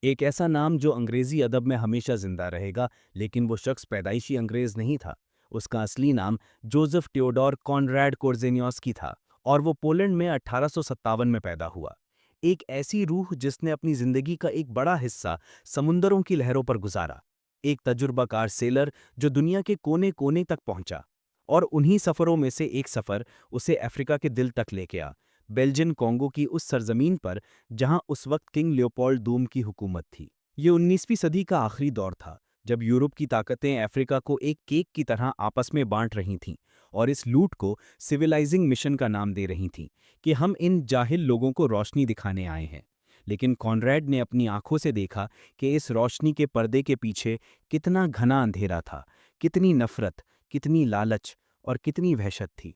एक ऐसा नाम जो अंग्रेजी अदब में हमेशा जिंदा रहेगा, लेकिन वो शख्स पैदाइशी अंग्रेज नहीं था। उसका असली नाम जोसेफ टेओडोर कॉनराड कोर्जेनियोस्की था और वो पोलैंड में 1857 में पैदा हुआ। एक ऐसी रूह जिसने अपनी जिंदगी का एक बड़ा हिस्सा समुंदरों की लहरों पर गुजारा। एक तजुर्बाकार सेलर जो दुनिया के कोने कोने तक पहुंचा। और उन्हीं सफरों में से एक सफर उसे अफ्रीका के दिल तक लेके आ, बेल्जियन कॉन्गो की उस सरजमीन पर जहां उस वक्त किंग लियोपोल्ड दूम की हुकूमत थी। ये 19वीं सदी का आखिरी दौर था, जब यूरोप की ताकतें अफ्रीका को एक केक की तरह आपस में बांट रही थीं और इस लूट को सिविलाइजिंग मिशन का नाम दे रही थीं कि हम इन जाहिल लोगों को रोशनी दिखाने आए हैं। लेकिन कॉनरैड ने अपनी आंखों से देखा कि इस रोशनी के पर्दे के पीछे कितना घना अंधेरा था, कितनी नफरत, कितनी लालच और कितनी वहशत थी।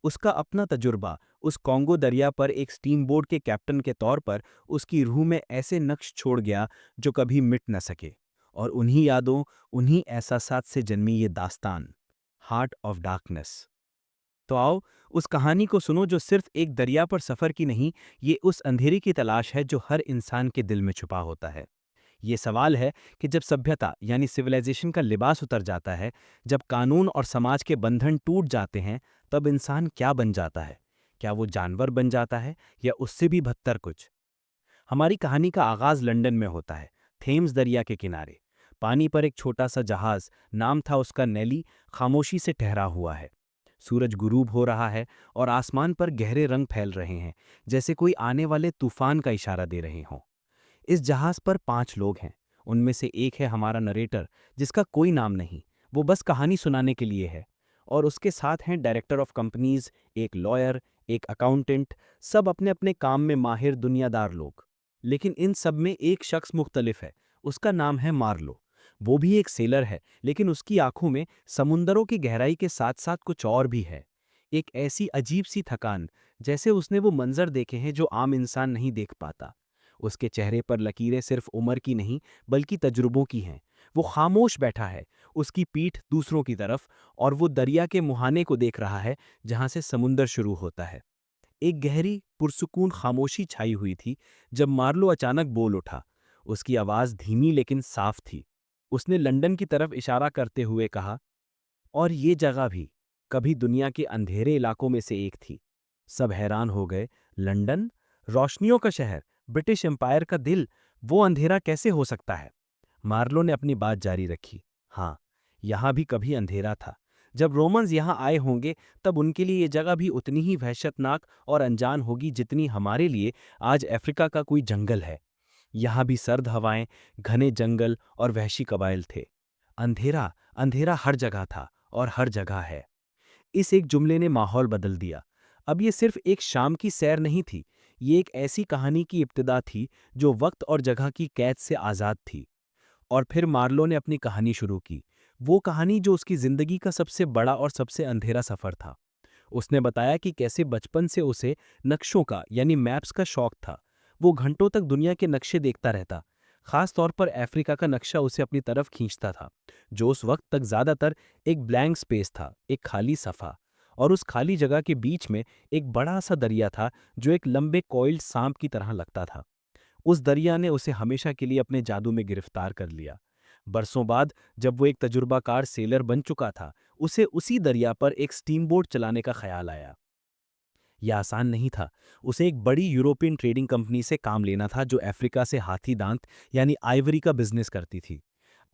उसका अपना तजुर्बा उस कॉन्गो दरिया पर एक स्टीम बोट के कैप्टन के तौर पर उसकी रूह में ऐसे नक्श छोड़ गया जो कभी मिट न सके। और उन्हीं यादों, उन्हीं एहसासात से जन्मी ये दास्तान, हार्ट ऑफ डार्कनेस। तो आओ उस कहानी को सुनो जो सिर्फ एक दरिया पर सफ़र की नहीं, ये उस अंधेरे की तलाश है जो हर इंसान के दिल में छुपा होता है। ये सवाल है कि जब सभ्यता यानी सिविलाइजेशन का लिबास उतर जाता है, जब कानून और समाज के बंधन टूट जाते हैं, तब इंसान क्या बन जाता है? क्या वो जानवर बन जाता है या उससे भी बदतर कुछ? हमारी कहानी का आगाज लंदन में होता है, थेम्स दरिया के किनारे। पानी पर एक छोटा सा जहाज, नाम था उसका नेली, खामोशी से ठहरा हुआ है। सूरज गुरूब हो रहा है और आसमान पर गहरे रंग फैल रहे हैं, जैसे कोई आने वाले तूफान का इशारा दे रहे हों। इस जहाज पर 5 लोग हैं। उनमें से एक है हमारा नरेटर, जिसका कोई नाम नहीं, वो बस कहानी सुनाने के लिए है। और उसके साथ हैं डायरेक्टर ऑफ कंपनीज, एक लॉयर, एक अकाउंटेंट, सब अपने अपने काम में माहिर दुनियादार लोग। लेकिन इन सब में एक शख्स मुख्तलिफ है। उसका नाम है मार्लो। वो भी एक सेलर है, लेकिन उसकी आंखों में समुंदरों की गहराई के साथ साथ कुछ और भी है। एक ऐसी अजीब सी थकान, जैसे उसने वो मंजर देखे हैं जो आम इंसान नहीं देख पाता। उसके चेहरे पर लकीरें सिर्फ उम्र की नहीं, बल्कि तजुर्बों की हैं। वो खामोश बैठा है, उसकी पीठ दूसरों की तरफ, और वो दरिया के मुहाने को देख रहा है जहां से समुंदर शुरू होता है। एक गहरी पुरसुकून खामोशी छाई हुई थी जब मार्लो अचानक बोल उठा। उसकी आवाज धीमी लेकिन साफ थी। उसने लंदन की तरफ इशारा करते हुए कहा, और ये जगह भी कभी दुनिया के अंधेरे इलाकों में से एक थी। सब हैरान हो गए। लंदन, रोशनियों का शहर, ब्रिटिश एम्पायर का दिल, वो अंधेरा कैसे हो सकता है? मार्लो ने अपनी बात जारी रखी। हाँ, यहाँ भी कभी अंधेरा था। जब रोमन्स यहाँ आए होंगे, तब उनके लिए ये जगह भी उतनी ही वहशतनाक और अनजान होगी जितनी हमारे लिए आज अफ्रीका का कोई जंगल है। यहाँ भी सर्द हवाएं, घने जंगल और वहशी कबाइल थे। अंधेरा, अंधेरा हर जगह था और हर जगह है। इस एक जुमले ने माहौल बदल दिया। अब ये सिर्फ एक शाम की सैर नहीं थी, ये एक ऐसी कहानी की इब्तिदा थी जो वक्त और जगह की कैद से आज़ाद थी। और फिर मार्लो ने अपनी कहानी शुरू की, वो कहानी जो उसकी ज़िंदगी का सबसे बड़ा और सबसे अंधेरा सफ़र था। उसने बताया कि कैसे बचपन से उसे नक्शों का यानी मैप्स का शौक था। वो घंटों तक दुनिया के नक्शे देखता रहता, खास तौर पर अफ्रीका का नक्शा उसे अपनी तरफ खींचता था, जो उस वक्त तक ज़्यादातर एक ब्लैंक स्पेस था, एक खाली सफ़ा। और उस खाली जगह के बीच में एक बड़ा सा दरिया था जो एक लंबे कॉइल्ड सांप की तरह लगता था। उस दरिया ने उसे हमेशा के लिए अपने जादू में गिरफ्तार कर लिया। बरसों बाद जब वो एक तजुर्बाकार सेलर बन चुका था, उसे उसी दरिया पर एक स्टीमबोट चलाने का ख्याल आया। यह आसान नहीं था। उसे एक बड़ी यूरोपियन ट्रेडिंग कंपनी से काम लेना था जो अफ्रीका से हाथी दांत यानी आइवरी का बिजनेस करती थी।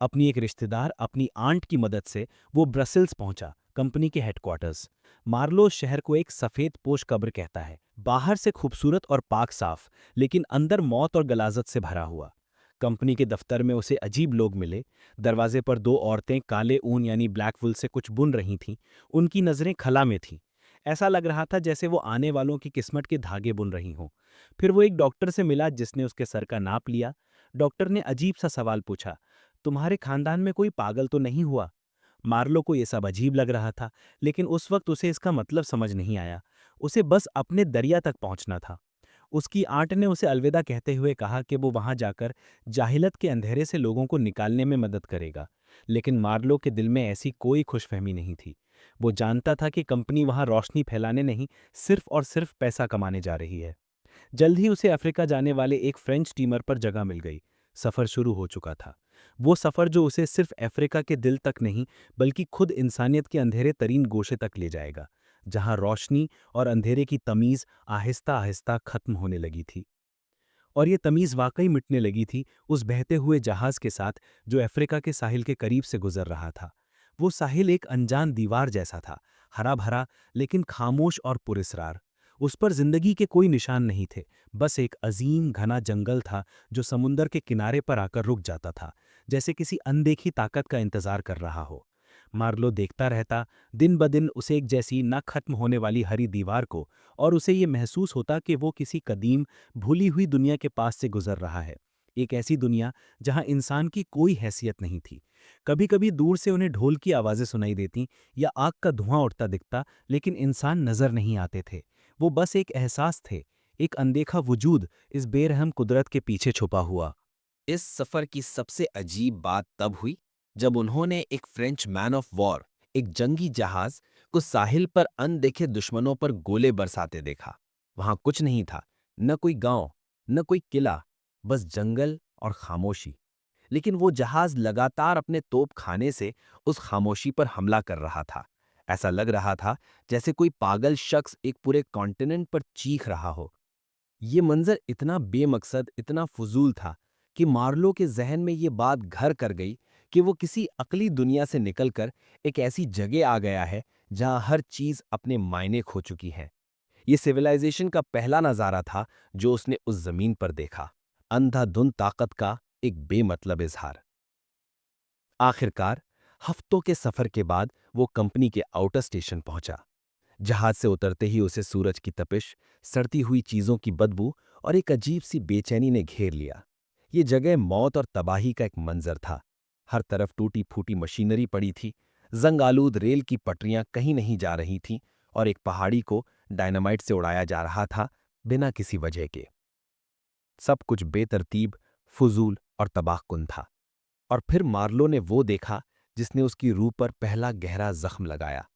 अपनी एक रिश्तेदार, अपनी आंट की मदद से वो ब्रसेल्स पहुंचा, कंपनी के हेडक्वार्टर्स। मार्लो शहर को एक सफ़ेद पोश कब्र कहता है, बाहर से खूबसूरत और पाक साफ, लेकिन अंदर मौत और गलाजत से भरा हुआ। कंपनी के दफ्तर में उसे अजीब लोग मिले। दरवाजे पर 2 औरतें काले ऊन यानी ब्लैक वुल से कुछ बुन रही थीं। उनकी नज़रें खला में थीं। ऐसा लग रहा था जैसे वो आने वालों की किस्मत के धागे बुन रही हों। फिर वो एक डॉक्टर से मिला जिसने उसके सर का नाप लिया। डॉक्टर ने अजीब सा सवाल पूछा, तुम्हारे खानदान में कोई पागल तो नहीं हुआ? मार्लो को ये सब अजीब लग रहा था, लेकिन उस वक्त उसे इसका मतलब समझ नहीं आया। उसे बस अपने दरिया तक पहुंचना था। उसकी आंट ने उसे अलविदा कहते हुए कहा कि वो वहां जाकर जाहिलत के अंधेरे से लोगों को निकालने में मदद करेगा। लेकिन मार्लो के दिल में ऐसी कोई खुशफहमी नहीं थी। वो जानता था कि कंपनी वहां रोशनी फैलाने नहीं, सिर्फ और सिर्फ पैसा कमाने जा रही है। जल्द ही उसे अफ्रीका जाने वाले एक फ्रेंच स्टीमर पर जगह मिल गई। सफ़र शुरू हो चुका था। वो सफ़र जो उसे सिर्फ अफ्रीका के दिल तक नहीं, बल्कि खुद इंसानियत के अंधेरे तरीन गोशे तक ले जाएगा, जहाँ रोशनी और अंधेरे की तमीज़ आहिस्ता-आहिस्ता खत्म होने लगी थी। और ये तमीज़ वाकई मिटने लगी थी उस बहते हुए जहाज़ के साथ जो अफ्रीका के साहिल के करीब से गुजर रहा था। वो साहिल एक अनजान दीवार जैसा था, हरा भरा लेकिन खामोश और पुरस्रार। उस पर जिंदगी के कोई निशान नहीं थे, बस एक अजीम घना जंगल था जो समुंदर के किनारे पर आकर रुक जाता था, जैसे किसी अनदेखी ताकत का इंतजार कर रहा हो। मार्लो देखता रहता, दिन ब दिन उसे एक जैसी ना खत्म होने वाली हरी दीवार को, और उसे ये महसूस होता कि वो किसी कदीम भूली हुई दुनिया के पास से गुजर रहा है। एक ऐसी दुनिया जहां इंसान की कोई हैसियत नहीं थी। कभी-कभी दूर से उन्हें ढोल की आवाजें सुनाई देती या आग का धुआं उठता दिखता, लेकिन इंसान नजर नहीं आते थे। वो बस एक एहसास थे, एक अनदेखा वजूद इस बेरहम कुदरत के पीछे छुपा हुआ। इस सफर की सबसे अजीब बात तब हुई जब उन्होंने एक फ्रेंच मैन ऑफ वॉर, एक जंगी जहाज को साहिल पर अनदेखे दुश्मनों पर गोले बरसाते देखा। वहां कुछ नहीं था, न कोई गांव, न कोई किला, बस जंगल और खामोशी। लेकिन वो जहाज लगातार अपने तोप खाने से उस खामोशी पर हमला कर रहा था। ऐसा लग रहा था जैसे कोई पागल शख्स एक पूरे कॉन्टिनेंट पर चीख रहा हो। ये मंजर इतना बेमकसद, इतना फजूल था कि मार्लो के जहन में ये बात घर कर गई कि वो किसी अकली दुनिया से निकलकर एक ऐसी जगह आ गया है जहां हर चीज अपने मायने खो चुकी है। ये सिविलाइजेशन का पहला नजारा था जो उसने उस जमीन पर देखा, अंधाधुंध ताकत का एक बेमतलब इजहार। आखिरकार हफ्तों के सफर के बाद वो कंपनी के आउटर स्टेशन पहुंचा। जहाज से उतरते ही उसे सूरज की तपिश, सड़ती हुई चीजों की बदबू और एक अजीब सी बेचैनी ने घेर लिया। ये जगह मौत और तबाही का एक मंजर था। हर तरफ टूटी फूटी मशीनरी पड़ी थी, जंग आलूद रेल की पटरियां कहीं नहीं जा रही थीं, और एक पहाड़ी को डायनामाइट से उड़ाया जा रहा था बिना किसी वजह के। सब कुछ बेतरतीब, फजूल और तबाहकुन था। और फिर मार्लो ने वो देखा जिसने उसकी रूह पर पहला गहरा जख्म लगाया।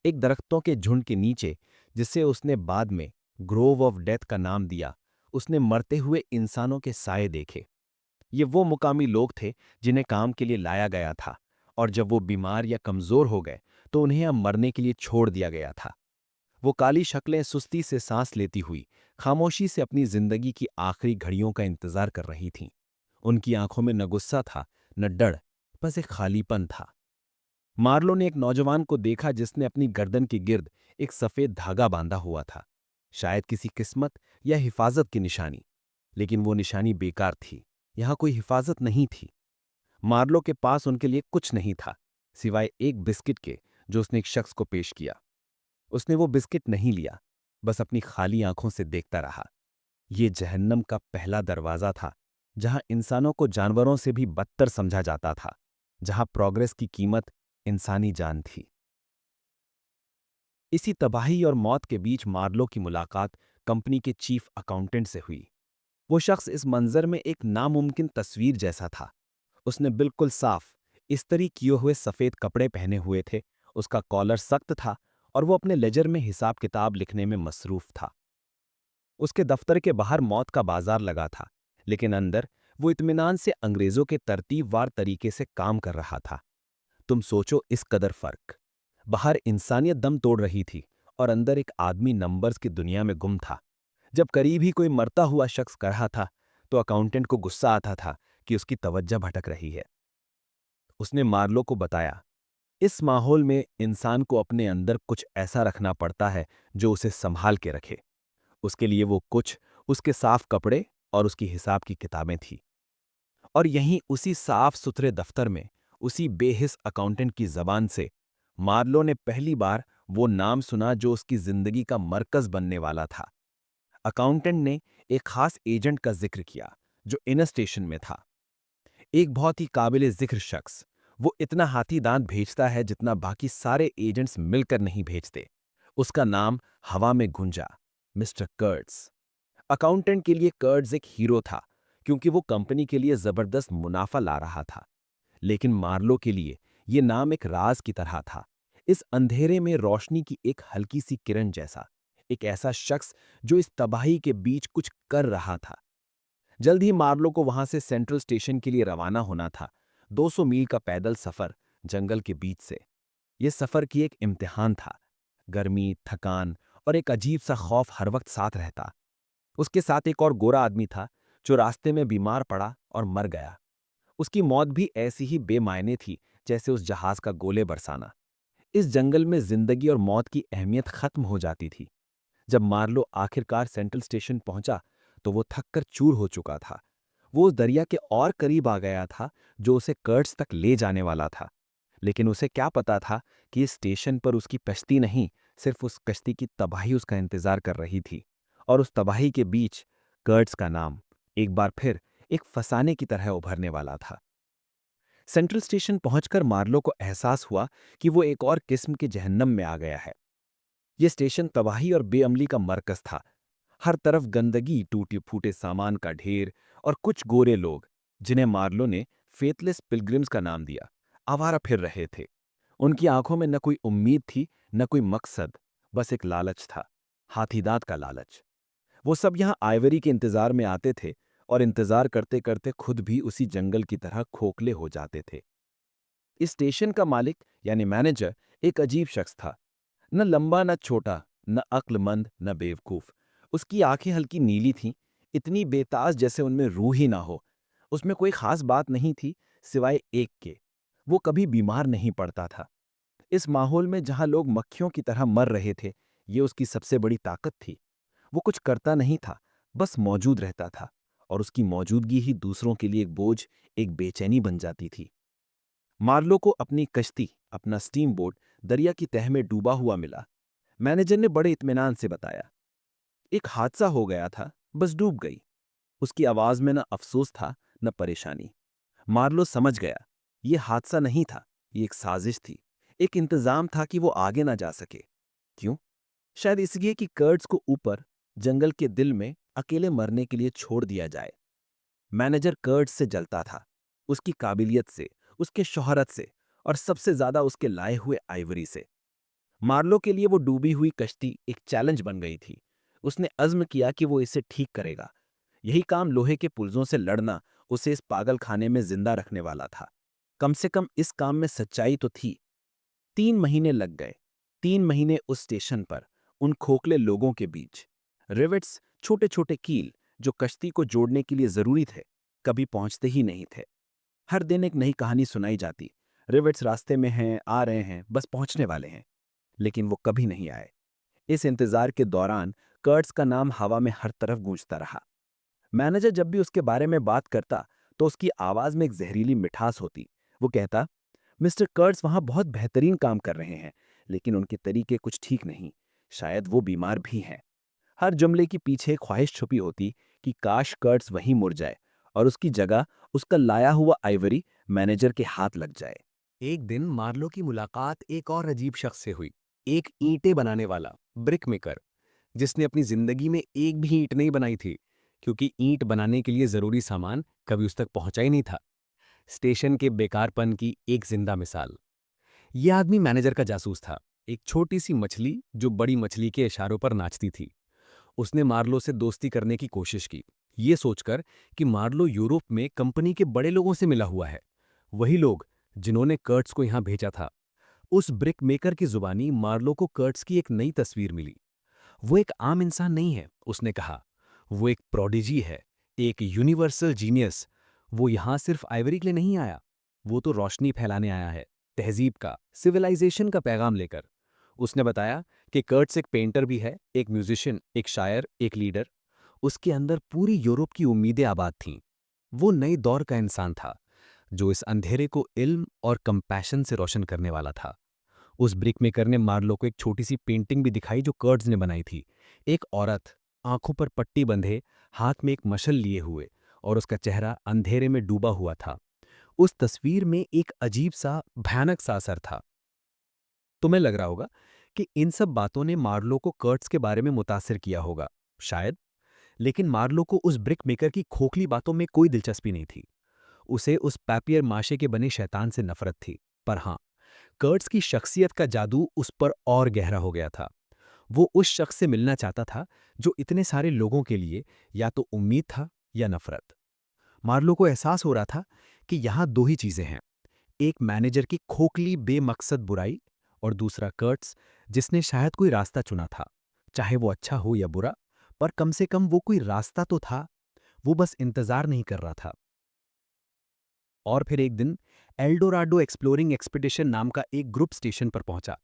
एक दरख्तों के झुंड के नीचे, जिसे उसने बाद में ग्रोव ऑफ डेथ का नाम दिया, उसने मरते हुए इंसानों के साए देखे। ये वो मुकामी लोग थे जिन्हें काम के लिए लाया गया था, और जब वो बीमार या कमजोर हो गए तो उन्हें अब मरने के लिए छोड़ दिया गया था। वो काली शक्लें सुस्ती से सांस लेती हुई खामोशी से अपनी जिंदगी की आखिरी घड़ियों का इंतजार कर रही थीं। उनकी आंखों में न गुस्सा था, न डर, बस एक खालीपन था। मार्लो ने एक नौजवान को देखा जिसने अपनी गर्दन के गिर्द एक सफेद धागा बांधा हुआ था, शायद किसी किस्मत या हिफाजत की निशानी। लेकिन वो निशानी बेकार थी, यहां कोई हिफाजत नहीं थी। मार्लो के पास उनके लिए कुछ नहीं था, सिवाय एक बिस्किट के जो उसने एक शख्स को पेश किया। उसने वो बिस्किट नहीं लिया, बस अपनी खाली आंखों से देखता रहा। ये जहन्नम का पहला दरवाजा था, जहां इंसानों को जानवरों से भी बदतर समझा जाता था, जहां प्रोग्रेस की कीमत इंसानी जान थी। इसी तबाही और मौत के बीच मार्लो की मुलाकात कंपनी के चीफ अकाउंटेंट से हुई। वो शख्स इस मंजर में एक नामुमकिन तस्वीर जैसा था। उसने बिल्कुल साफ, इस्त्री किए हुए सफेद कपड़े पहने हुए थे, उसका कॉलर सख्त था, और वो अपने लेजर में हिसाब किताब लिखने में मसरूफ था। उसके दफ्तर के बाहर मौत का बाजार लगा था, लेकिन अंदर वो इत्मीनान से अंग्रेजों के तरतीबवार तरीके से काम कर रहा था। तुम सोचो इस कदर फर्क। बाहर इंसानियत दम तोड़ रही थी, और अंदर एक आदमी नंबर्स की दुनिया में गुम था। जब करीब ही कोई मरता हुआ शख्स कर रहा था, तो अकाउंटेंट को गुस्सा आता था कि उसकी तवज्जो भटक रही है। उसने मार्लो को बताया, इस माहौल में इंसान को अपने अंदर कुछ ऐसा रखना पड़ता है जो उसे संभाल के रखे। उसके लिए वो कुछ उसके साफ कपड़े और उसकी हिसाब की किताबें थी। और यहीं उसी साफ सुथरे दफ्तर में, उसी बेहिस अकाउंटेंट की जबान से मार्लो ने पहली बार वो नाम सुना जो उसकी जिंदगी का मरकज बनने वाला था। अकाउंटेंट ने एक खास एजेंट का जिक्र किया जो इनर स्टेशन में था, एक बहुत ही काबिल जिक्र शख्स। वो इतना हाथी दांत भेजता है जितना बाकी सारे एजेंट्स मिलकर नहीं भेजते। उसका नाम हवा में गूंजा, मिस्टर कर्ट्स। अकाउंटेंट के लिए कर्ट्स एक हीरो था, क्योंकि वो कंपनी के लिए जबरदस्त मुनाफा ला रहा था। लेकिन मार्लो के लिए ये नाम एक राज की तरह था, इस अंधेरे में रोशनी की एक हल्की सी किरण जैसा, एक ऐसा शख्स जो इस तबाही के बीच कुछ कर रहा था। जल्द ही मार्लो को वहां से सेंट्रल स्टेशन के लिए रवाना होना था। 200 मील का पैदल सफर जंगल के बीच से। यह सफर की एक इम्तिहान था। गर्मी, थकान और एक अजीब सा खौफ हर वक्त साथ रहता। उसके साथ एक और गोरा आदमी था जो रास्ते में बीमार पड़ा और मर गया। उसकी मौत भी ऐसी ही बेमायने थी जैसे उस जहाज का गोले बरसाना। इस जंगल में जिंदगी और मौत की अहमियत खत्म हो जाती थी। जब मार्लो आखिरकार सेंट्रल स्टेशन पहुंचा तो वो थक कर चूर हो चुका था। वो उस दरिया के और करीब आ गया था जो उसे कर्ट्स तक ले जाने वाला था। लेकिन उसे क्या पता था कि इस स्टेशन पर उसकी कश्ती नहीं, सिर्फ उस कश्ती की तबाही उसका इंतजार कर रही थी। और उस तबाही के बीच कर्ट्स का नाम एक बार फिर एक फसाने की तरह उभरने वाला था। सेंट्रल स्टेशन पहुंचकर मार्लो को एहसास हुआ कि वो एक और किस्म के जहन्नम में आ गया है। ये स्टेशन तबाही और बेअमली का मरकज था। हर तरफ गंदगी, टूटे फूटे सामान का ढेर और कुछ गोरे लोग, जिन्हें मार्लो ने फेथलेस पिलग्रिम्स का नाम दिया, आवारा फिर रहे थे। उनकी आंखों में न कोई उम्मीद थी, न कोई मकसद, बस एक लालच था, हाथीदांत का लालच। वो सब यहाँ आइवरी के इंतजार में आते थे और इंतजार करते करते खुद भी उसी जंगल की तरह खोखले हो जाते थे। इस स्टेशन का मालिक यानी मैनेजर एक अजीब शख्स था। न लंबा न छोटा, न अक्लमंद न बेवकूफ। उसकी आंखें हल्की नीली थीं, इतनी बेताज जैसे उनमें रूह ही ना हो। उसमें कोई खास बात नहीं थी सिवाय एक के, वो कभी बीमार नहीं पड़ता था। इस माहौल में जहां लोग मक्खियों की तरह मर रहे थे, ये उसकी सबसे बड़ी ताकत थी। वो कुछ करता नहीं था, बस मौजूद रहता था, और उसकी मौजूदगी ही दूसरों के लिए एक बोझ, एक बेचैनी बन जाती थी। मार्लो को अपनी कश्ती, अपना स्टीम बोट दरिया की तह में डूबा हुआ मिला। मैनेजर ने बड़े इत्मीनान से बताया, एक हादसा हो गया था, बस डूब गई। उसकी आवाज में न अफसोस था न परेशानी। मार्लो समझ गया, ये हादसा नहीं था, ये एक साजिश थी, एक इंतजाम था कि वो आगे ना जा सके। क्यों? शायद इसलिए कि कर्ट्स को ऊपर जंगल के दिल में अकेले मरने के लिए छोड़ दिया जाए। मैनेजर कर्ट्स से जलता था, उसकी काबिलियत से, उसके शोहरत से, और सबसे ज्यादा उसके लाए हुए आइवरी से। मार्लो के लिए वो डूबी हुई कश्ती एक चैलेंज बन गई थी। उसने अज़्म किया कि वो इसे ठीक करेगा। यही काम लोहे के पुर्जों से लड़ना उसे इस पागल खाने में जिंदा रखने वाला था। कम से कम इस काम में सच्चाई तो थी। 3 महीने लग गए। 3 महीने उस स्टेशन पर, उन खोखले लोगों के बीच। रिवेट्स, छोटे छोटे कील जो कश्ती को जोड़ने के लिए जरूरी थे, कभी पहुंचते ही नहीं थे। हर दिन एक नई कहानी सुनाई जाती। रिवेट्स रास्ते में हैं, आ रहे हैं, बस पहुंचने वाले हैं। लेकिन वो कभी नहीं आए। इस इंतजार के दौरान कर्ट्स का नाम हवा में हर तरफ गूंजता रहा। मैनेजर जब भी उसके बारे में बात करता तो उसकी आवाज में एक जहरीली मिठास होती। वो कहता, मिस्टर कर्ट्स वहां बहुत बेहतरीन काम कर रहे हैं, लेकिन उनके तरीके कुछ ठीक नहीं। शायद वो बीमार भी हैं। हर जुमले के पीछे एक ख्वाहिश छुपी होती कि काश कर्ट्स वहीं मुड़ जाए और उसकी जगह उसका लाया हुआ आइवरी मैनेजर के हाथ लग जाए। एक दिन मार्लो की मुलाकात एक और अजीब शख्स से हुई। एक ईंटें बनाने वाला, ब्रिक मेकर, जिसने अपनी जिंदगी में एक भी ईंट नहीं बनाई थी, क्योंकि ईंट बनाने के लिए जरूरी सामान कभी उस तक पहुंचा ही नहीं था। स्टेशन के बेकारपन की एक जिंदा मिसाल। यह आदमी मैनेजर का जासूस था, एक छोटी सी मछली जो बड़ी मछली के इशारों पर नाचती थी। उसने मार्लो से दोस्ती करने की कोशिश की, ये सोचकर कि मार्लो यूरोप में कंपनी के बड़े लोगों से मिला हुआ है, वही लोग जिन्होंने कर्ट्स को यहां भेजा था। उस ब्रिक मेकर की जुबानी मार्लो को कर्ट्स की एक नई तस्वीर मिली। वो एक आम इंसान नहीं है, उसने कहा। वो एक प्रोडिजी है, एक यूनिवर्सल जीनियस। वो यहां सिर्फ आइवरी के लिए नहीं आया, वो तो रोशनी फैलाने आया है, तहजीब का, सिविलाइजेशन का पैगाम लेकर। उसने बताया कि कर्ट्स एक पेंटर भी है, एक म्यूजिशियन, एक शायर, एक लीडर। उसके अंदर पूरी यूरोप की उम्मीदें आबाद थीं। वो नए दौर का इंसान था, जो इस अंधेरे को इल्म और कंपैशन से रोशन करने वाला था। उस ब्रिक मेकर ने मार्लो को एक छोटी सी पेंटिंग भी दिखाई जो कर्ट्स ने बनाई थी। एक औरत, आंखों पर पट्टी बंधे, हाथ में एक मशल लिए हुए, और उसका चेहरा अंधेरे में डूबा हुआ था। उस तस्वीर में एक अजीब सा, भयानक सा असर था। तुम्हें लग रहा होगा कि इन सब बातों ने मार्लो को कर्ट्स के बारे में मुतासिर किया होगा, शायद। लेकिन मार्लो को उस ब्रिक मेकर की खोखली बातों में कोई दिलचस्पी नहीं थी। उसे उस पैपियर माशे के बने शैतान से नफरत थी। पर हां, कर्ट्स की शख्सियत का जादू उस पर और गहरा हो गया था। वो उस शख्स से मिलना चाहता था जो इतने सारे लोगों के लिए या तो उम्मीद था या नफरत। मार्लो को एहसास हो रहा था कि यहाँ दो ही चीजें हैं, एक मैनेजर की खोखली बेमकसद बुराई और दूसरा कर्ट्स, जिसने शायद कोई रास्ता चुना था, चाहे वो अच्छा हो या बुरा, पर कम से कम वो कोई रास्ता तो था, वो बस इंतजार नहीं कर रहा था। और फिर एक दिन एल्डोराडो एक्सप्लोरिंग एक्सपीडिशन नाम का एक ग्रुप स्टेशन पर पहुंचा।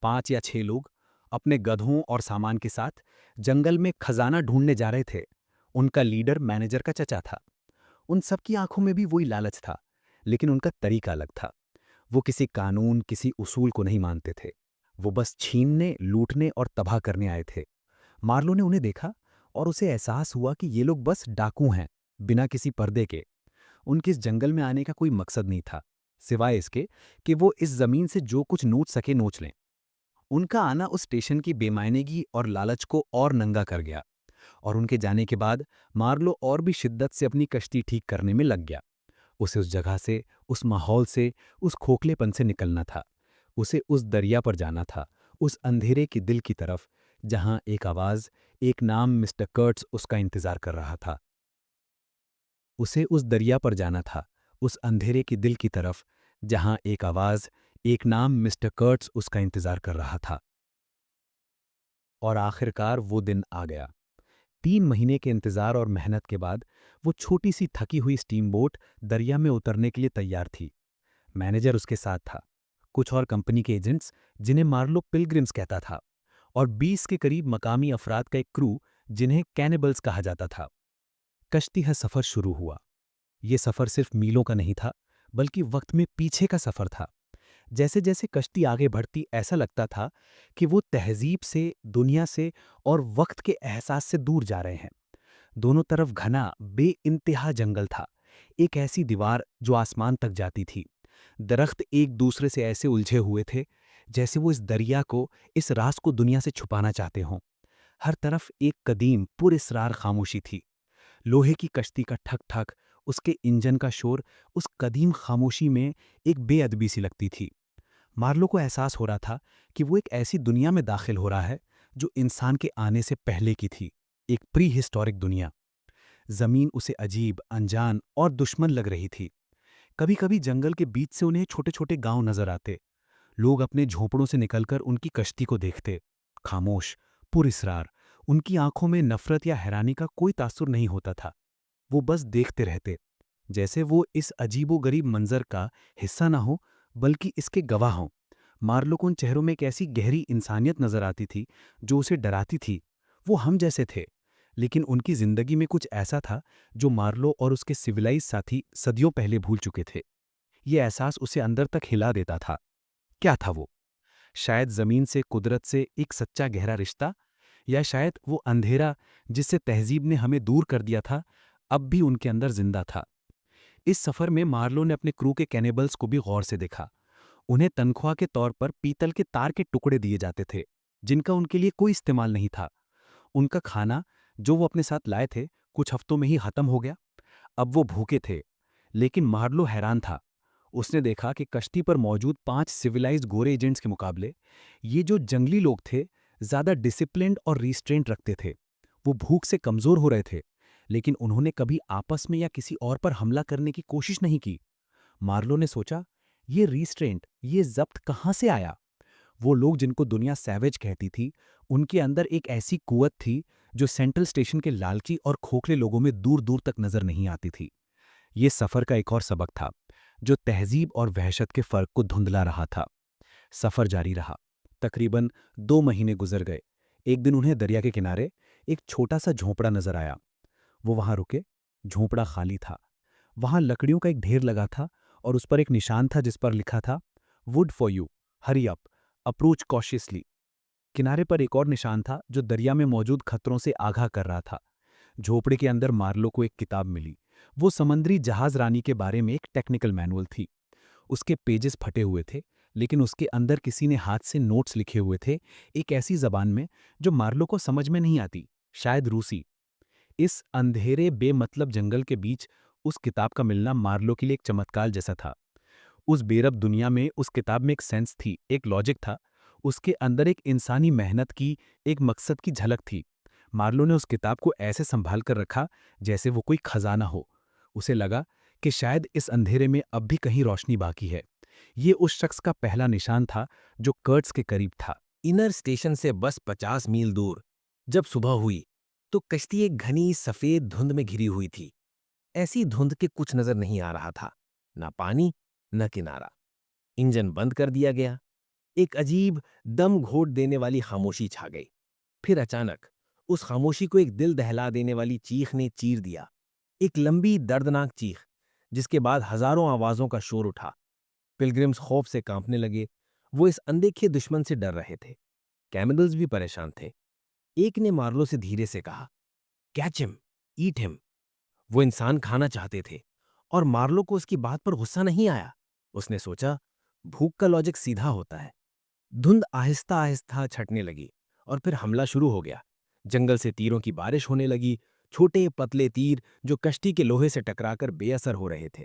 5 या 6 लोग अपने गधों और सामान के साथ जंगल में खजाना ढूंढने जा रहे थे। उनका लीडर मैनेजर का चचा था। उन सबकी आंखों में भी वही लालच था, लेकिन उनका तरीका अलग था। वो किसी कानून, किसी उसूल को नहीं मानते थे। वो बस छीनने, लूटने और तबाह करने आए थे। मार्लो ने उन्हें देखा और उसे एहसास हुआ कि ये लोग बस डाकू हैं, बिना किसी पर्दे के। उनके इस जंगल में आने का कोई मकसद नहीं था, सिवाय इसके कि वो इस जमीन से जो कुछ नोच सके नोच लें। उनका आना उस स्टेशन की बेमायनेगी और लालच को और नंगा कर गया, और उनके जाने के बाद मार्लो और भी शिद्दत से अपनी कश्ती ठीक करने में लग गया। उसे उस जगह से, उस माहौल से, उस खोखलेपन से निकलना था। उसे उस दरिया पर जाना था, उस अंधेरे के दिल की तरफ, जहां एक आवाज, एक नाम मिस्टर कर्ट्स उसका इंतजार कर रहा था। उसे उस दरिया पर जाना था, उस अंधेरे के दिल की तरफ, जहां एक आवाज, एक नाम मिस्टर कर्ट्स उसका इंतजार कर रहा था। और आखिरकार वो दिन आ गया। 3 महीने के इंतजार और मेहनत के बाद वो छोटी सी थकी हुई स्टीम बोट दरिया में उतरने के लिए तैयार थी। मैनेजर उसके साथ था, कुछ और कंपनी के एजेंट्स जिन्हें मार्लो पिलग्रिम्स कहता था, और 20 के करीब मकामी अफराद का एक क्रू जिन्हें कैनिबल्स कहा जाता था। कश्ती का सफर शुरू हुआ। ये सफर सिर्फ मीलों का नहीं था, बल्कि वक्त में पीछे का सफर था। जैसे जैसे कश्ती आगे बढ़ती, ऐसा लगता था कि वो तहजीब से, दुनिया से और वक्त के एहसास से दूर जा रहे हैं। दोनों तरफ घना बेइंतहा जंगल था, एक ऐसी दीवार जो आसमान तक जाती थी। दरख्त एक दूसरे से ऐसे उलझे हुए थे जैसे वो इस दरिया को, इस राज को दुनिया से छुपाना चाहते हों। हर तरफ एक कदीम पुरस्रार खामोशी थी। लोहे की कश्ती का ठक ठक, उसके इंजन का शोर उस कदीम खामोशी में एक बेअदबी सी लगती थी। मार्लो को एहसास हो रहा था कि वो एक ऐसी दुनिया में दाखिल हो रहा है जो इंसान के आने से पहले की थी, एक प्री हिस्टोरिक दुनिया। जमीन उसे अजीब, अनजान और दुश्मन लग रही थी। कभी कभी जंगल के बीच से उन्हें छोटे छोटे गांव नजर आते। लोग अपने झोंपड़ों से निकलकर उनकी कश्ती को देखते, खामोश, पुरस्रार। उनकी आंखों में नफरत या हैरानी का कोई तासुर नहीं होता था। वो बस देखते रहते, जैसे वो इस अजीबोगरीब मंजर का हिस्सा ना हो, बल्कि इसके गवाह हों। मार्लो को उन चेहरों में एक ऐसी गहरी इंसानियत नजर आती थी जो उसे डराती थी। वो हम जैसे थे, लेकिन उनकी जिंदगी में कुछ ऐसा था जो मार्लो और उसके सिविलाइज साथी सदियों पहले भूल चुके थे। ये एहसास उसे अंदर तक हिला देता था। क्या था वो? शायद जमीन से, कुदरत से एक सच्चा गहरा रिश्ता, या शायद वो अंधेरा जिससे तहजीब ने हमें दूर कर दिया था, अब भी उनके अंदर जिंदा था। इस सफर में मार्लो ने अपने क्रू के कैनिबल्स को भी गौर से देखा। उन्हें तनख्वाह के तौर पर पीतल के तार के टुकड़े दिए जाते थे, जिनका उनके लिए कोई इस्तेमाल नहीं था। उनका खाना, जो वो अपने साथ लाए थे, कुछ हफ्तों में ही खत्म हो गया। अब वो भूखे थे, लेकिन मार्लो हैरान था। उसने देखा कि कश्ती पर मौजूद 5 सिविलाइज्ड गोरे एजेंट्स के मुकाबले ये जो जंगली लोग थे, ज्यादा डिसिप्लिन्ड और रिस्ट्रेंट रखते थे। वो भूख से कमजोर हो रहे थे, लेकिन उन्होंने कभी आपस में या किसी और पर हमला करने की कोशिश नहीं की। मार्लो ने सोचा, ये रिस्ट्रेंट, ये जब्त कहाँ से आया? वो लोग जिनको दुनिया सैवेज कहती थी, उनके अंदर एक ऐसी कुवत थी जो सेंट्रल स्टेशन के लालची और खोखले लोगों में दूर दूर तक नजर नहीं आती थी। ये सफर का एक और सबक था, जो तहजीब और वहशत के फर्क को धुंधला रहा था। सफर जारी रहा। तकरीबन 2 महीने गुजर गए। एक दिन उन्हें दरिया के किनारे एक छोटा सा झोंपड़ा नजर आया। वो वहां रुके। झोंपड़ा खाली था। वहां लकड़ियों का एक ढेर लगा था, और उस पर एक निशान था जिस पर लिखा था, would for you, hurry up, approach cautiously. किनारे पर एक और निशान था जो दरिया में मौजूद खतरों से आगाह कर रहा था। झोपड़े के अंदर मार्लो को एक किताब मिली। वो समंदरी जहाज रानी के बारे में एक टेक्निकल मैनुअल थी। उसके पेजेस फटे हुए थे, लेकिन उसके अंदर किसी ने हाथ से नोट्स लिखे हुए थे, एक ऐसी जबान में जो मार्लो को समझ में नहीं आती, शायद रूसी। इस अंधेरे बेमतलब जंगल के बीच उस किताब का मिलना मार्लो के लिए एक चमत्कार जैसा था। उस बेरब दुनिया में उस किताब में एक सेंस थी, एक लॉजिक था। उसके अंदर एक इंसानी मेहनत की, एक मकसद की झलक थी। मार्लो ने उस किताब को ऐसे संभाल कर रखा जैसे वो कोई खजाना हो। उसे लगा कि शायद इस अंधेरे में अब भी कहीं रोशनी बाकी है। ये उस शख्स का पहला निशान था जो कर्ट्स के करीब था। इनर स्टेशन से बस 50 मील दूर जब सुबह हुई तो कश्ती एक घनी सफेद धुंध में घिरी हुई थी। ऐसी धुंध के कुछ नजर नहीं आ रहा था, ना पानी न किनारा। इंजन बंद कर दिया गया। एक अजीब दम घोट देने वाली खामोशी छा गई। फिर अचानक उस खामोशी को एक दिल दहला देने वाली चीख ने चीर दिया। एक लंबी दर्दनाक चीख, जिसके बाद हजारों आवाजों का शोर उठा। पिलग्रिम्स खौफ से कांपने लगे। वो इस अनदेखे दुश्मन से डर रहे थे। कैमिडल्स भी परेशान थे। एक ने मार्लो से धीरे से कहा, कैच हिम, ईट हिम। वो इंसान खाना चाहते थे और मार्लो को उसकी बात पर गुस्सा नहीं आया। उसने सोचा, भूख का लॉजिक सीधा होता है। धुंध आहिस्ता आहिस्ता छटने लगी और फिर हमला शुरू हो गया। जंगल से तीरों की बारिश होने लगी, छोटे पतले तीर जो कश्ती के लोहे से टकराकर बेअसर हो रहे थे।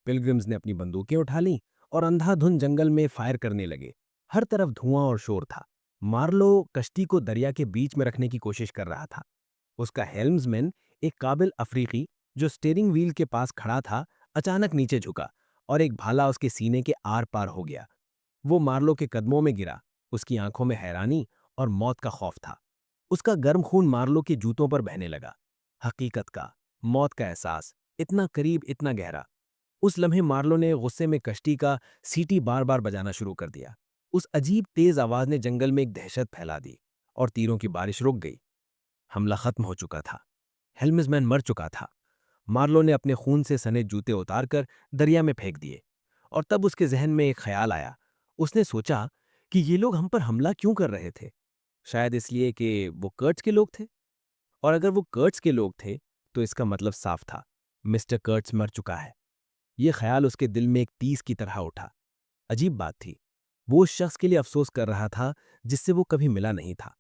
पिलग्रिम्स ने अपनी बंदूकें उठा लीं और अंधाधुंध जंगल में फायर करने लगे। हर तरफ धुआं और शोर था। मार्लो कश्ती को दरिया के बीच में रखने की कोशिश कर रहा था। उसका हेल्म्समैन, एक काबिल अफ्रीकी जो स्टीयरिंग व्हील के पास खड़ा था, अचानक नीचे झुका और एक भाला उसके सीने के आर पार हो गया। वो मार्लो के कदमों में गिरा। उसकी आंखों में हैरानी और मौत का खौफ था। उसका गर्म खून मार्लो के जूतों पर बहने लगा। हकीकत का, मौत का एहसास, इतना करीब, इतना गहरा। उस लम्हे मार्लो ने गुस्से में कश्ती का सीटी बार बार बजाना शुरू कर दिया। उस अजीब तेज आवाज ने जंगल में एक दहशत फैला दी और तीरों की बारिश रुक गई। हमला खत्म हो चुका था। हेल्म्समैन मर चुका था। मार्लो ने अपने खून से सने जूते उतारकर दरिया में फेंक दिए और तब उसके जहन में एक ख्याल आया। उसने सोचा कि ये लोग हम पर हमला क्यों कर रहे थे। शायद इसलिए कि वो कर्ट्स के लोग थे, और अगर वो कर्ट्स के लोग थे तो इसका मतलब साफ था, मिस्टर कर्ट्स मर चुका है। ये ख्याल उसके दिल में एक तीस की तरह उठा। अजीब बात थी, वो उस शख्स के लिए अफसोस कर रहा था जिससे वो कभी मिला नहीं था।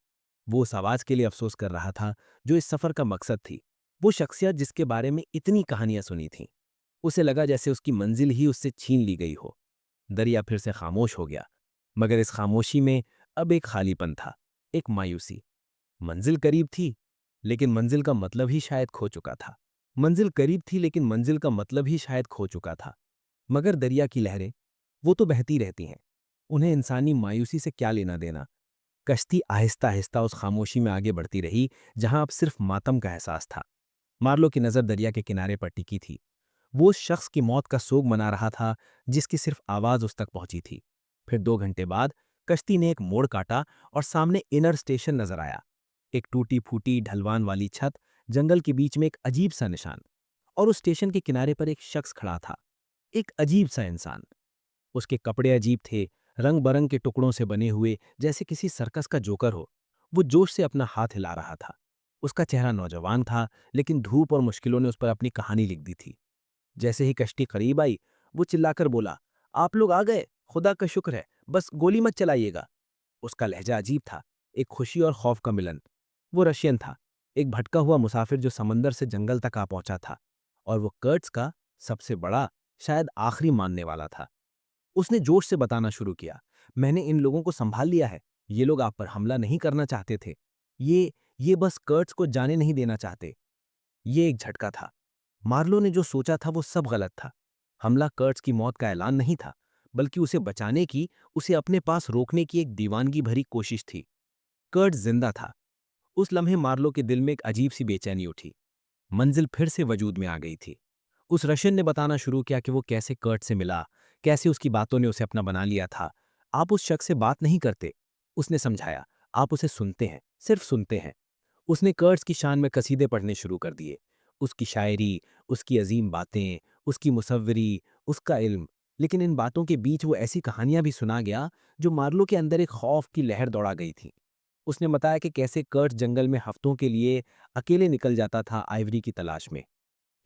वो उस आवाज के लिए अफसोस कर रहा था जो इस सफर का मकसद थी। वो शख्सियत जिसके बारे में इतनी कहानियां सुनी थीं। उसे लगा जैसे उसकी मंजिल ही उससे छीन ली गई हो। दरिया फिर से खामोश हो गया, मगर इस खामोशी में अब एक खालीपन था, एक मायूसी। मंजिल करीब थी, लेकिन मंजिल का मतलब ही शायद खो चुका था। मंजिल करीब थी, लेकिन मंजिल का मतलब ही शायद खो चुका था। मगर दरिया की लहरें, वो तो बहती रहती हैं। उन्हें इंसानी मायूसी से क्या लेना देना। कश्ती आहिस्ता आहिस्ता उस खामोशी में आगे बढ़ती रही जहां अब सिर्फ मातम का एहसास था। मार्लो की नजर दरिया के किनारे पर टिकी थी। वो उस शख्स की मौत का सोग मना रहा था जिसकी सिर्फ आवाज उस तक पहुंची थी। फिर 2 घंटे बाद कश्ती ने एक मोड़ काटा और सामने इनर स्टेशन नजर आया। एक टूटी फूटी ढलवान वाली छत, जंगल के बीच में एक अजीब सा निशान, और उस स्टेशन के किनारे पर एक शख्स खड़ा था। एक अजीब सा इंसान। उसके कपड़े अजीब थे, रंग बरंग के टुकड़ों से बने हुए, जैसे किसी सर्कस का जोकर हो। वो जोश से अपना हाथ हिला रहा था। उसका चेहरा नौजवान था, लेकिन धूप और मुश्किलों ने उस पर अपनी कहानी लिख दी थी। जैसे ही कश्ती करीब आई, वो चिल्लाकर बोला, आप लोग आ गए, खुदा का शुक्र है, बस गोली मत चलाइएगा। उसका लहजा अजीब था, एक खुशी और खौफ का मिलन। वो रशियन था, एक भटका हुआ मुसाफिर जो समंदर से जंगल तक आ पहुंचा था, और वो कर्ट्स का सबसे बड़ा, शायद आखिरी मानने वाला था। उसने जोश से बताना शुरू किया, मैंने इन लोगों को संभाल लिया है। ये लोग आप पर हमला नहीं करना चाहते थे। ये बस कर्ट्स को जाने नहीं देना चाहते। ये एक झटका था। मार्लो ने जो सोचा था वो सब गलत था। हमला कर्ट्स की मौत का ऐलान नहीं था, बल्कि उसे बचाने की, उसे अपने पास रोकने की एक दीवानगी भरी कोशिश थी। कर्ट्स जिंदा था। उस लम्हे मार्लो के दिल में एक अजीब सी बेचैनी उठी। मंजिल फिर से वजूद में आ गई थी। उस रशियन ने बताना शुरू किया कि वो कैसे कर्ट से मिला, कैसे उसकी बातों ने उसे अपना बना लिया था। आप उस शख्स से बात नहीं करते, उसने समझाया, आप उसे सुनते हैं, सिर्फ सुनते हैं। उसने कर्ट्स की शान में कसीदे पढ़ने शुरू कर दिए। उसकी शायरी, उसकी अजीम बातें, उसकी मुसव्वरी, उसका इल्म। लेकिन इन बातों के बीच वो ऐसी कहानियां भी सुना गया जो मार्लो के अंदर एक खौफ की लहर दौड़ा गई थी। उसने बताया कि कैसे कर्ट जंगल में हफ्तों के लिए अकेले निकल जाता था आइवरी की तलाश में,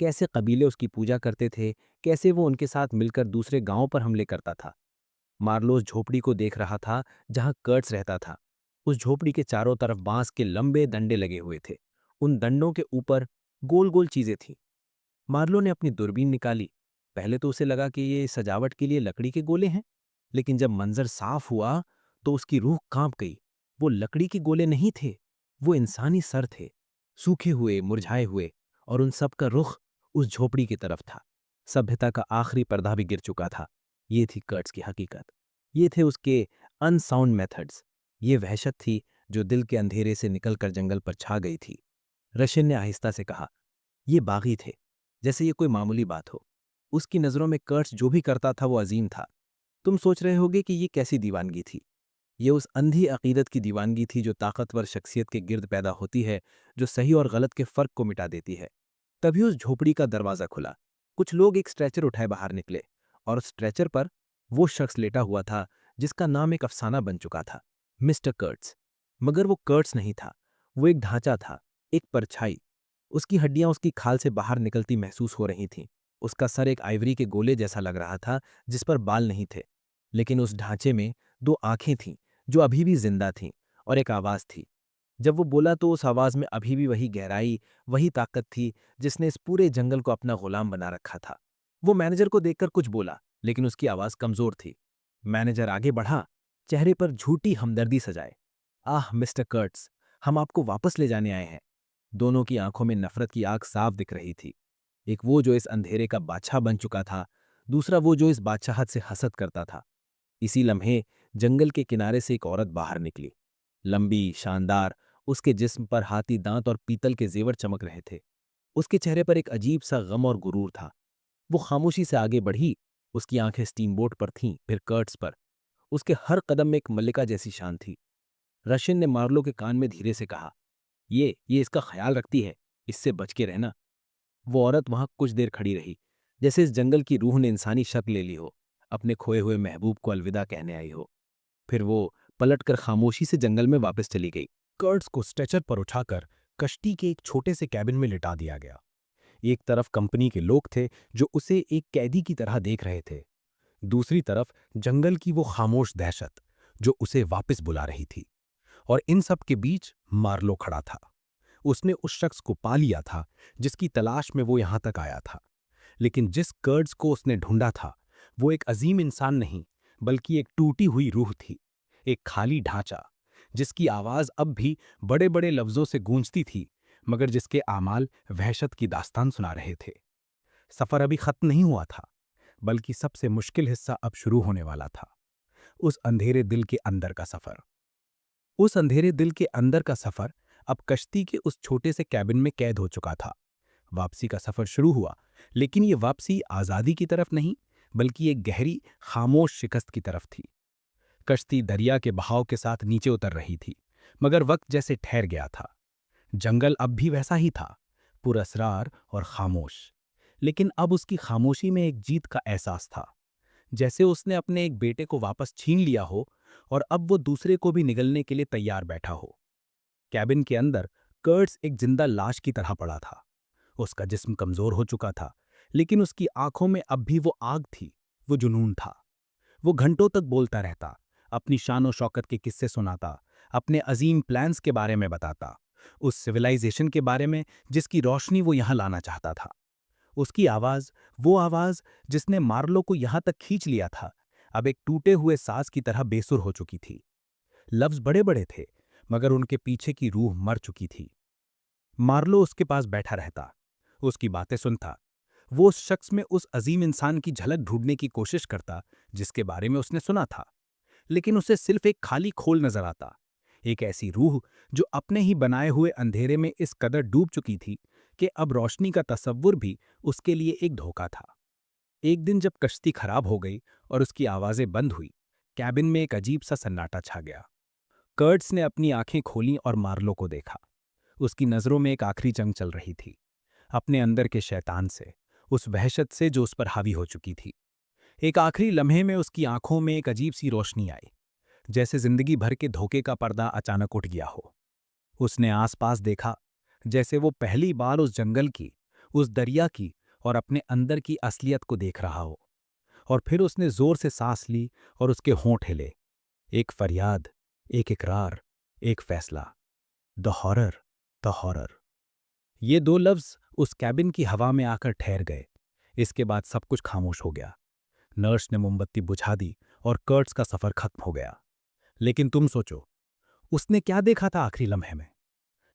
कैसे कबीले उसकी पूजा करते थे, कैसे वो उनके साथ मिलकर दूसरे गांवों पर हमले करता था। मार्लो उस झोपड़ी को देख रहा था जहां कर्ट्स रहता था। उस झोपड़ी के चारों तरफ बांस के लंबे डंडे लगे हुए थे। उन डंडों के ऊपर गोल गोल चीजें थीं। मार्लो ने अपनी दूरबीन निकाली। पहले तो उसे लगा कि ये सजावट के लिए लकड़ी के गोले हैं, लेकिन जब मंजर साफ हुआ तो उसकी रूह कांप गई। वो लकड़ी के गोले नहीं थे, वो इंसानी सर थे। सूखे हुए, मुरझाए हुए, और उन सब का रुख उस झोपड़ी की तरफ था। सभ्यता का आखिरी पर्दा भी गिर चुका था। ये थी कर्ट्स की हकीकत। ये थे उसके अनसाउंड मेथड्स। ये वहशत थी जो दिल के अंधेरे से निकलकर जंगल पर छा गई थी। रशियन ने आहिस्ता से कहा, ये बागी थे, जैसे ये कोई मामूली बात हो। उसकी नज़रों में कर्ट्स जो भी करता था वो अजीम था। तुम सोच रहे होगे कि ये कैसी दीवानगी थी। ये उस अंधी अकीदत की दीवानगी थी जो ताकतवर शख्सियत के गिर्द पैदा होती है, जो सही और गलत के फ़र्क को मिटा देती है। तभी उस झोपड़ी का दरवाज़ा खुला। कुछ लोग एक स्ट्रेचर उठाए बाहर निकले, और उस स्ट्रेचर पर वो शख्स लेटा हुआ था जिसका नाम एक अफसाना बन चुका था, मिस्टर कर्ट्स। मगर वो कर्ट्स नहीं था, वो एक ढांचा था, एक परछाई। उसकी हड्डियां उसकी खाल से बाहर निकलती महसूस हो रही थीं। उसका सर एक आइवरी के गोले जैसा लग रहा था जिस पर बाल नहीं थे। लेकिन उस ढांचे में दो आंखें थीं जो अभी भी जिंदा थीं, और एक आवाज़ थी। जब वो बोला तो उस आवाज़ में अभी भी वही गहराई, वही ताकत थी जिसने इस पूरे जंगल को अपना गुलाम बना रखा था। वो मैनेजर को देखकर कुछ बोला, लेकिन उसकी आवाज़ कमज़ोर थी। मैनेजर आगे बढ़ा, चेहरे पर झूठी हमदर्दी सजाए। आह मिस्टर कर्ट्स, हम आपको वापस ले जाने आए हैं। दोनों की आंखों में नफरत की आग साफ दिख रही थी। एक वो जो इस अंधेरे का बादशाह बन चुका था, दूसरा वो जो इस बादशाहत से हसद करता था। इसी लम्हे जंगल के किनारे से एक औरत बाहर निकली, लंबी, शानदार। उसके जिस्म पर हाथी दांत और पीतल के जेवर चमक रहे थे। उसके चेहरे पर एक अजीब सा गम और गुरूर था। वो खामोशी से आगे बढ़ी। उसकी आंखें स्टीमबोट पर थीं, फिर कर्ट्स पर। उसके हर कदम में एक मल्लिका जैसी शान थी। रशियन ने मार्लो के कान में धीरे से कहा, ये इसका ख्याल रखती है, इससे बच के रहना। वो औरत वहां कुछ देर खड़ी रही, जैसे इस जंगल की रूह ने इंसानी शक्ल ले ली हो, अपने खोए हुए महबूब को अलविदा कहने आई हो। फिर वो पलटकर खामोशी से जंगल में वापस चली गई। कर्ट्स को स्ट्रेचर पर उठाकर कश्ती के एक छोटे से कैबिन में लिटा दिया गया। एक तरफ कंपनी के लोग थे जो उसे एक कैदी की तरह देख रहे थे। दूसरी तरफ जंगल की वो खामोश दहशत जो उसे वापस बुला रही थी। और इन सब के बीच मार्लो खड़ा था। उसने उस शख्स को पा लिया था जिसकी तलाश में वो यहां तक आया था। लेकिन जिस कर्ट्स को उसने ढूंढा था, वो एक अजीम इंसान नहीं, बल्कि एक टूटी हुई रूह थी। एक खाली ढांचा जिसकी आवाज अब भी बड़े बड़े लफ्जों से गूंजती थी, मगर जिसके आमाल वहशत की दास्तान सुना रहे थे। सफर अभी खत्म नहीं हुआ था, बल्कि सबसे मुश्किल हिस्सा अब शुरू होने वाला था। उस अंधेरे दिल के अंदर का सफर। उस अंधेरे दिल के अंदर का सफर अब कश्ती के उस छोटे से कैबिन में कैद हो चुका था। वापसी का सफर शुरू हुआ, लेकिन ये वापसी आजादी की तरफ नहीं, बल्कि एक गहरी खामोश शिकस्त की तरफ थी। कश्ती दरिया के बहाव के साथ नीचे उतर रही थी, मगर वक्त जैसे ठहर गया था। जंगल अब भी वैसा ही था, पुरअसरार और खामोश। लेकिन अब उसकी खामोशी में एक जीत का एहसास था, जैसे उसने अपने एक बेटे को वापस छीन लिया हो और अब वो दूसरे को भी निगलने के लिए तैयार बैठा हो। कैबिन के अंदर कर्ट्स एक जिंदा लाश की तरह पड़ा था। उसका जिस्म कमजोर हो चुका था, लेकिन उसकी आंखों में अब भी वो आग थी, वो जुनून था। वो घंटों तक बोलता रहता, अपनी शान और शौकत के किस्से सुनाता, अपने अजीम प्लान्स के बारे में बताता, उस सिविलाइजेशन के बारे में जिसकी रोशनी वो यहां लाना चाहता था। उसकी आवाज, वो आवाज जिसने मार्लो को यहां तक खींच लिया था, अब एक टूटे हुए साज की तरह बेसुर हो चुकी थी। लफ्ज बड़े बड़े थे, मगर उनके पीछे की रूह मर चुकी थी। मार्लो उसके पास बैठा रहता, उसकी बातें सुनता। वो उस शख्स में उस अजीम इंसान की झलक ढूंढने की कोशिश करता जिसके बारे में उसने सुना था, लेकिन उसे सिर्फ एक खाली खोल नजर आता। एक ऐसी रूह जो अपने ही बनाए हुए अंधेरे में इस कदर डूब चुकी थी कि अब रोशनी का तसव्वुर भी उसके लिए एक धोखा था। एक दिन जब कश्ती खराब हो गई और उसकी आवाजें बंद हुई, कैबिन में एक अजीब सा सन्नाटा छा गया। कर्ट्स ने अपनी आंखें खोलीं और मार्लो को देखा। उसकी नजरों में एक आखिरी जंग चल रही थी, अपने अंदर के शैतान से, उस वहशत से जो उस पर हावी हो चुकी थी। एक आखिरी लम्हे में उसकी आंखों में एक अजीब सी रोशनी आई, जैसे जिंदगी भर के धोखे का पर्दा अचानक उठ गया हो। उसने आसपास देखा, जैसे वो पहली बार उस जंगल की, उस दरिया की और अपने अंदर की असलियत को देख रहा हो। और फिर उसने जोर से सांस ली और उसके होंठ हिले। एक फरियाद, एक इकरार, एक फैसला। The horror, the horror. ये दो लफ्ज उस कैबिन की हवा में आकर ठहर गए। इसके बाद सब कुछ खामोश हो गया। नर्स ने मोमबत्ती बुझा दी और कर्ट्स का सफर खत्म हो गया। लेकिन तुम सोचो, उसने क्या देखा था आखिरी लम्हे में?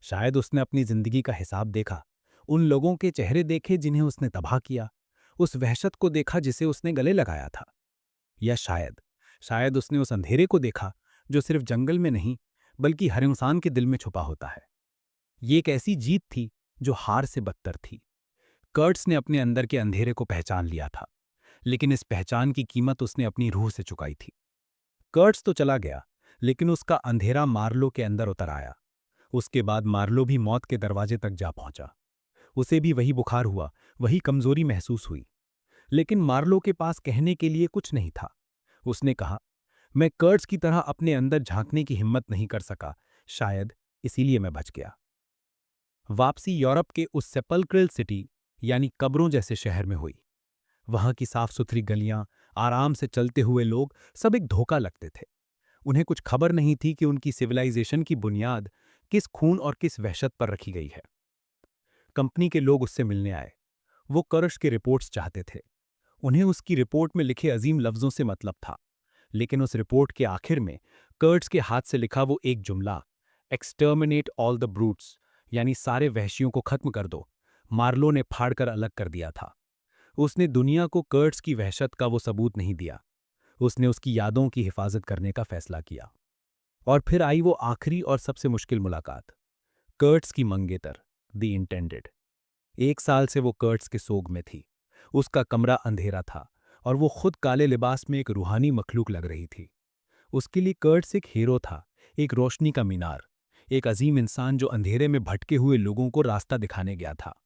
शायद उसने अपनी जिंदगी का हिसाब देखा, उन लोगों के चेहरे देखे जिन्हें उसने तबाह किया, उस वहशत को देखा जिसे उसने गले लगाया था। या शायद शायद उसने उस अंधेरे को देखा जो सिर्फ जंगल में नहीं बल्कि हर इंसान के दिल में छुपा होता है। ये एक ऐसी जीत थी जो हार से बदतर थी। कर्ट्स ने अपने अंदर के अंधेरे को पहचान लिया था, लेकिन इस पहचान की कीमत उसने अपनी रूह से चुकाई थी। कर्ट्स तो चला गया, लेकिन उसका अंधेरा मार्लो के अंदर उतर आया। उसके बाद मार्लो भी मौत के दरवाजे तक जा पहुंचा। उसे भी वही बुखार हुआ, वही कमजोरी महसूस हुई। लेकिन मार्लो के पास कहने के लिए कुछ नहीं था। उसने कहा, मैं कर्ट्स की तरह अपने अंदर झांकने की हिम्मत नहीं कर सका, शायद इसीलिए मैं बच गया। वापसी यूरोप के उस सेपल्क्रल सिटी यानी कब्रों जैसे शहर में हुई। वहां की साफ सुथरी गलियां, आराम से चलते हुए लोग सब एक धोखा लगते थे। उन्हें कुछ खबर नहीं थी कि उनकी सिविलाइजेशन की बुनियाद किस खून और किस वहशत पर रखी गई है। कंपनी के लोग उससे मिलने आए। वो कर्श की रिपोर्ट्स चाहते थे। उन्हें उसकी रिपोर्ट में लिखे अजीम लफ्जों से मतलब था। लेकिन उस रिपोर्ट के आखिर में कर्ट्स के हाथ से लिखा वो एक जुमला, एक्सटर्मिनेट ऑल द ब्रूट्स, यानी सारे वहशियों को खत्म कर दो, मार्लो ने फाड़कर अलग कर दिया था। उसने दुनिया को कर्ट्स की वहशत का वो सबूत नहीं दिया। उसने उसकी यादों की हिफाजत करने का फैसला किया। और फिर आई वो आखिरी और सबसे मुश्किल मुलाकात, कर्ट्स की मंगेतर, द इंटेंडेड। 1 साल से वो कर्ट्स के सोग में थी। उसका कमरा अंधेरा था और वो खुद काले लिबास में एक रूहानी मखलूक लग रही थी। उसके लिए कर्ट्स एक हीरो था, एक रोशनी का मीनार, एक अजीम इंसान जो अंधेरे में भटके हुए लोगों को रास्ता दिखाने गया था।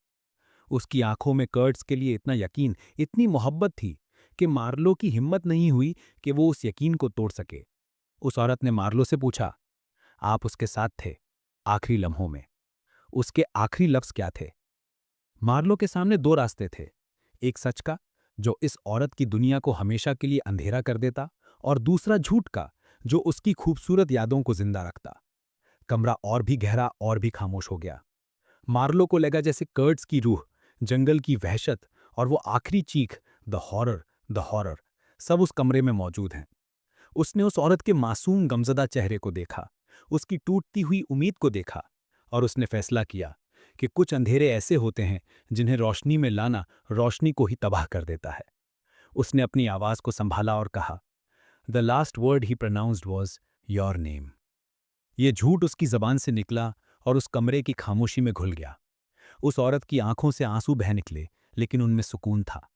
उसकी आंखों में कर्ट्स के लिए इतना यकीन, इतनी मोहब्बत थी कि मार्लो की हिम्मत नहीं हुई कि वो उस यकीन को तोड़ सके। उस औरत ने मार्लो से पूछा, आप उसके साथ थे आखिरी लम्हों में, उसके आखिरी लफ्ज क्या थे? मार्लो के सामने दो रास्ते थे, एक सच का जो इस औरत की दुनिया को हमेशा के लिए अंधेरा कर देता, और दूसरा झूठ का जो उसकी खूबसूरत यादों को जिंदा रखता। कमरा और भी गहरा और भी खामोश हो गया। मार्लो को लगा जैसे कर्ट्स की रूह, जंगल की वहशत और वो आखिरी चीख, द हॉरर, सब उस कमरे में मौजूद हैं। उसने उस औरत के मासूम गमज़दा चेहरे को देखा, उसकी टूटती हुई उम्मीद को देखा, और उसने फैसला किया कि कुछ अंधेरे ऐसे होते हैं जिन्हें रोशनी में लाना रोशनी को ही तबाह कर देता है। उसने अपनी आवाज़ को संभाला और कहा, the last word he pronounced was your name. ये झूठ उसकी जबान से निकला और उस कमरे की खामोशी में घुल गया। उस औरत की आंखों से आंसू बह निकले, लेकिन उनमें सुकून था।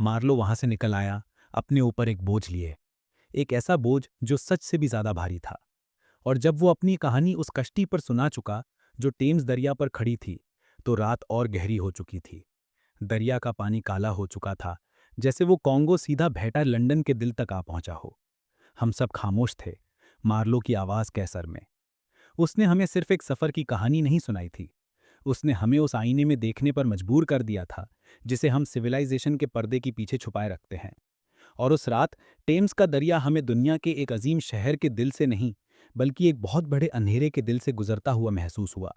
मार्लो वहां से निकल आया, अपने ऊपर एक बोझ लिए, एक ऐसा बोझ जो सच से भी ज्यादा भारी था। और जब वो अपनी कहानी उस कश्ती पर सुना चुका जो टेम्स दरिया पर खड़ी थी, तो रात और गहरी हो चुकी थी। दरिया का पानी काला हो चुका था, जैसे वो कॉन्गो सीधा बहता लंदन के दिल तक आ पहुंचा हो। हम सब खामोश थे, मार्लो की आवाज कैसर में। उसने हमें सिर्फ एक सफर की कहानी नहीं सुनाई थी, उसने हमें उस आईने में देखने पर मजबूर कर दिया था जिसे हम सिविलाइजेशन के पर्दे के पीछे छुपाए रखते हैं। और उस रात टेम्स का दरिया हमें दुनिया के एक अजीम शहर के दिल से नहीं बल्कि एक बहुत बड़े अंधेरे के दिल से गुजरता हुआ महसूस हुआ।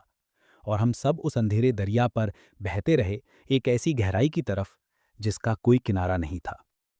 और हम सब उस अंधेरे दरिया पर बहते रहे, एक ऐसी गहराई की तरफ जिसका कोई किनारा नहीं था।